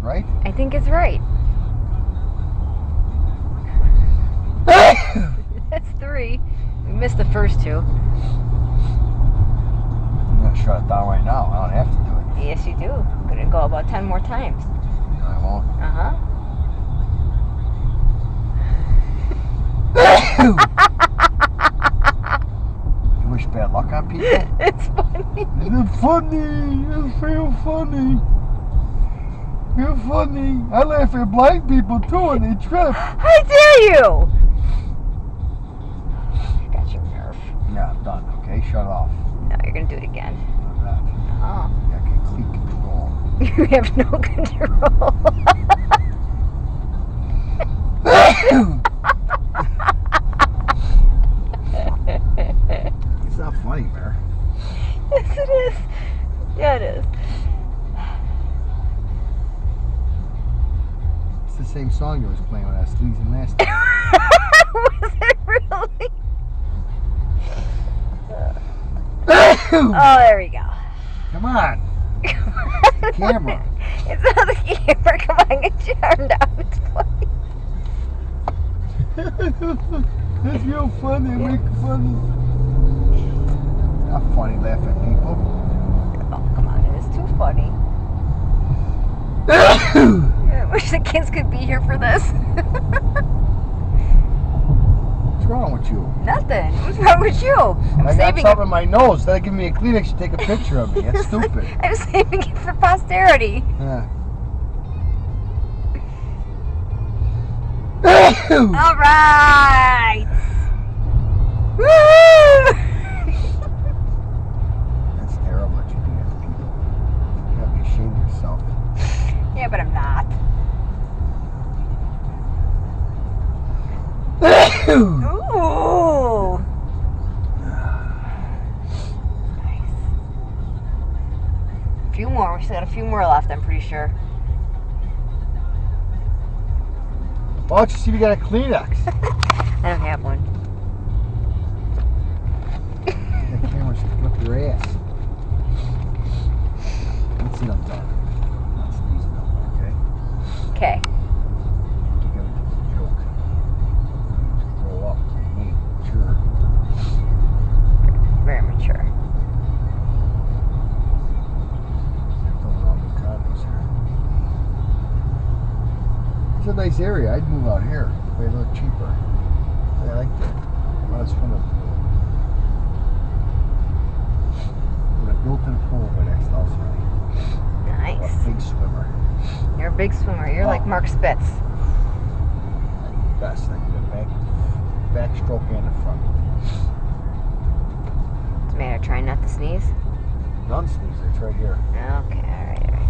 right? I think it's right. That's 3. We missed the first 2. I'm going to shut it down right now. I don't have to do it. Yes, you do. I'm going to go about 10 more times. No, I won't. Uh-huh. You wish bad luck on people? It's funny. It's funny. It's real funny. You're funny. I laugh at blind people too and they trip. How dare you? I got your nerve. Yeah, I'm done. Okay, shut it off. No, you're going to do it again. I'm not. Oh. Yeah, I can click control. You have no control. It's not funny, Mare. Yes, it is. Yeah, it is. It's the same song you was playing when I was sneezing last time. Was it really? Oh, there we go. Come on. The camera. It's not the camera. Come on, get your arm down. It's funny. It's real funny. Make funny. It's not funny laughing at people. Oh, come on. It is too funny. I wish the kids could be here for this. What's wrong with you? Nothing. What's wrong with you? I'm I got saving something it. in my nose. Instead of giving me a Kleenex, you take a picture of me. That's stupid. I'm saving it for posterity. Yeah. All right. Woo! That's terrible that you do that to people. You gotta be ashamed of yourself. Yeah, but I'm not. Ooh. Nice. A few more. We still got a few more left, I'm pretty sure. Why don't you see if you got a Kleenex? I don't have one. That camera's sticking up your ass. Let's see, I'm done. Not sneezing no more, okay? Okay. You got a joke. Grow up. You ain't mature. Very mature. Building all new condos here. It's a nice area. I'd move out here. Way a little cheaper. I like that. Not as fun to put a built-in pool in my next house, right? I'm Nice. a big swimmer. You're a big swimmer. You're like Mark Spitz. Best. I do the backstroke and the front. What's the matter? Trying not to sneeze? None sneeze. It's right here. Okay, alright.